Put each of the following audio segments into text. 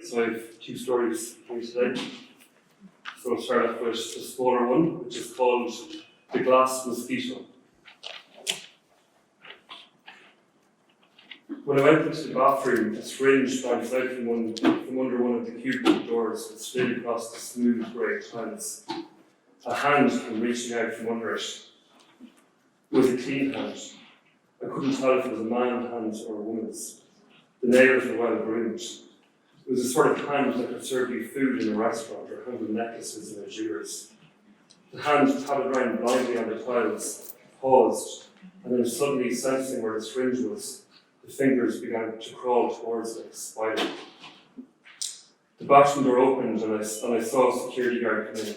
So I have two stories for you today. So I'll start off with the smaller one, which is called The Glass Mosquito. When I went into the bathroom, a syringe bounced out from under one of the cubicle doors and slid across the smooth grey tiles. A hand came reaching out from under it. It was a clean hand. I couldn't tell if it was a man's hand or a woman's. The nails were well groomed. It was a sort of hand that could serve you food in a restaurant or handle necklaces in a jeweler's. The hand padded around blindly on the tiles, paused, and then suddenly sensing where the syringe was, the fingers began to crawl towards it like a spider. The bathroom door opened and I saw a security guard come in.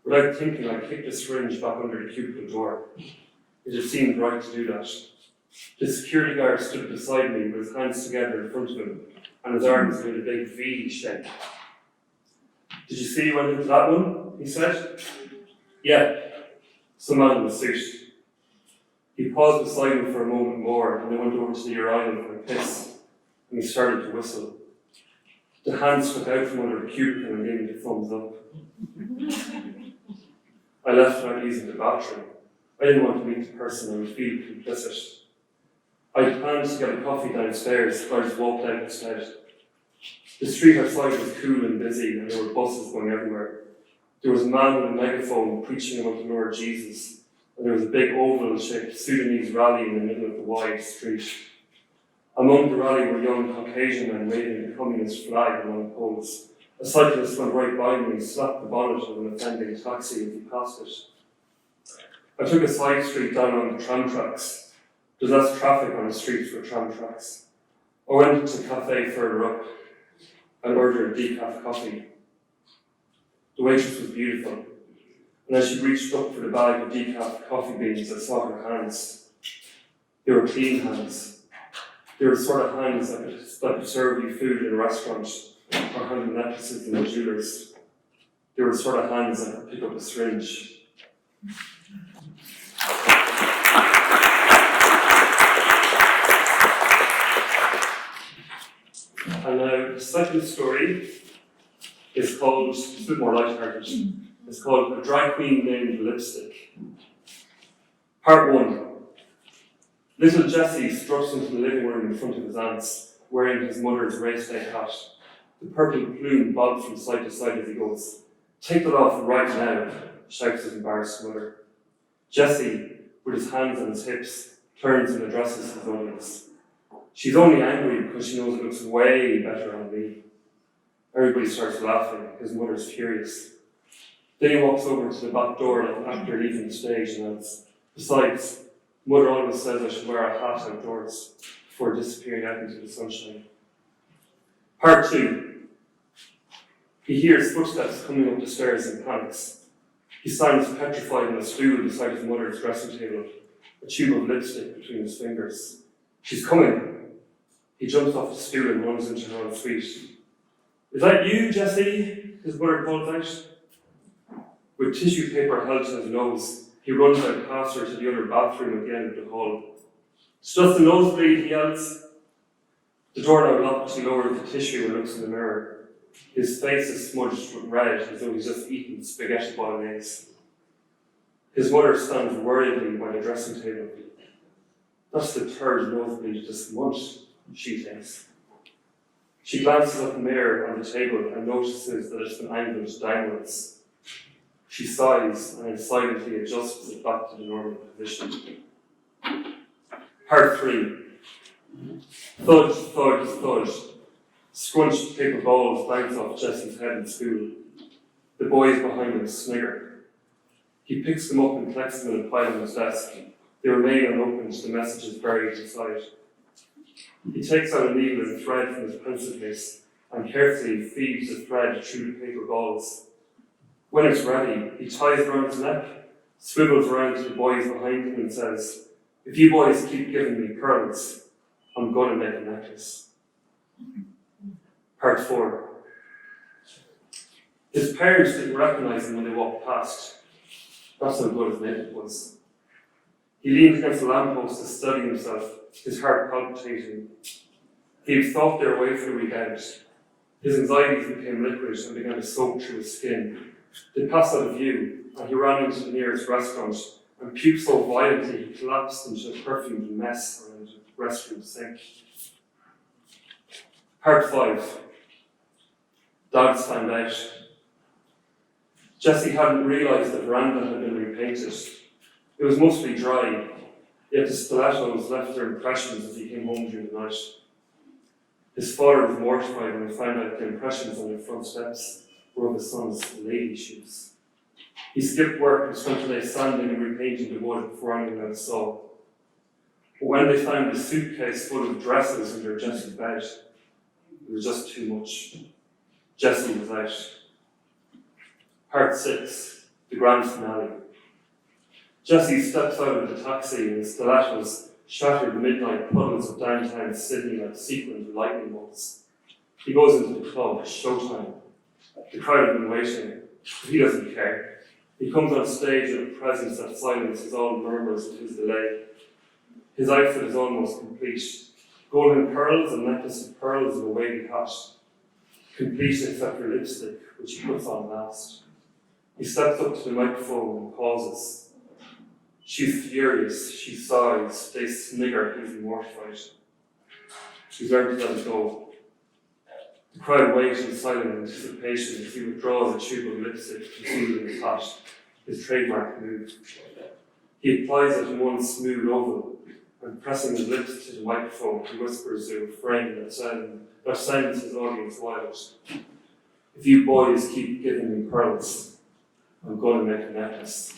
Without thinking, I kicked the syringe back under the cubicle door. It had seemed right to do that. The security guard stood beside me with his hands together in front of him, and his arms made a big V shape. "Did you see you went into that one?" he said. "Yeah, some man in a suit." He paused beside me for a moment more, and then went over to the urinal for a piss, and he started to whistle. The hand stuck out from under the cubicle and gave me the thumbs up. I left without using the bathroom. I didn't want to meet the person I would feel complicit. I had planned to get a coffee downstairs, but I just walked out instead. The street outside was cool and busy, and there were buses going everywhere. There was a man with a megaphone preaching about the Lord Jesus, and there was a big oval-shaped Sudanese rally in the middle of the wide street. Among the rally were young Caucasian men waving the communist flag along poles. A cyclist went right by me and slapped the bonnet of an offending taxi as he passed it. I took a side street down on the tram tracks. There's less traffic on the streets for tram tracks. I went into a cafe further up and ordered a decaf coffee. The waitress was beautiful, and as she reached up for the bag of decaf coffee beans, I saw her hands. They were clean hands. They were the sort of hands that could serve you food in a restaurant or handle necklaces in a jeweler's. They were the sort of hands that could pick up a syringe. And now the second story is called, it's a bit more lighthearted, it's called A Drag Queen Named Lipstick. Part 1. Little Jesse struts into the living room in front of his aunts, wearing his mother's race day hat. The purple plume bobs from side to side as he goes. "Take that off right now," shouts his embarrassed mother. Jesse, with his hands on his hips, turns and addresses his audience. She's only angry because she knows it looks way better on me. Everybody starts laughing. His mother's furious. Then he walks over to the back door like an actor leaving the stage and adds, "Besides, Mother always says I should wear a hat outdoors," before disappearing out into the sunshine. Part 2. He hears footsteps coming up the stairs and panics. He stands petrified on a stool beside his mother's dressing table, a tube of lipstick between his fingers. "She's coming." He jumps off the stool and runs into her own suite. "Is that you, Jesse?" his mother calls out. With tissue paper held to his nose, he runs out past her to the other bathroom at the end of the hall. "It's just a nosebleed," he yells. The door now locked, he lowers the tissue and looks in the mirror. His face is smudged with red as though he's just eaten spaghetti bolognese. His mother stands worriedly by the dressing table. "That's the third nosebleed this month," she thinks. She glances at the mirror on the table and notices that it's been angled downwards. She sighs and then silently adjusts it back to the normal position. Part 3. Thud, thud, thud. Scrunched paper balls bounce off Jesse's head in school. The boys behind him snigger. He picks them up and collects them in a pile on his desk. They remain unopened, the messages buried inside. He takes out a needle and thread from his pencil case and carefully feeds the thread through the paper balls. When it's ready, he ties it around his neck, swivels around to the boys behind him and says, "If you boys keep giving me pearls, I'm going to make a necklace." Part 4. His parents didn't recognise him when they walked past. That's how good his makeup was. He leaned against the lamppost to study himself, his heart palpitating. He had thought they were away for the weekend. His anxieties became liquid and began to soak through his skin. They passed out of view, and he ran into the nearest restaurant and puked so violently he collapsed into a perfumed mess around the restroom sink. Part 5. Dogs found out. Jessie hadn't realised the veranda had been repainted. It was mostly dry, yet the stilettos left their impressions as he came home during the night. His father was mortified when he found out the impressions on the front steps were of his son's lady shoes. He skipped work and spent the day sanding and repainting the wood before anyone else saw. But when they found the suitcase full of dresses under Jessie's bed, it was just too much. Jessie was out. Part 6. The grand finale. Jessie steps out of the taxi and the stilettos shattered midnight puddles of downtown Sydney like sequined lightning bolts. He goes into the club, showtime. The crowd have been waiting, but he doesn't care. He comes on stage with a presence that silences all murmurs of his delay. His outfit is almost complete. Golden curls, a necklace of pearls and a wavy hat. Complete except for lipstick, which he puts on last. He steps up to the microphone and pauses. She's furious, she sighs, they snigger, he's mortified. She's learned to let it go. The crowd waits in silent anticipation as he withdraws a tube of lipstick concealed in his hat, his trademark move. He applies it in one smooth oval, and pressing his lips to the microphone, he whispers a refrain that sends his audience wild. If you boys keep giving me pearls, I'm going to make a necklace.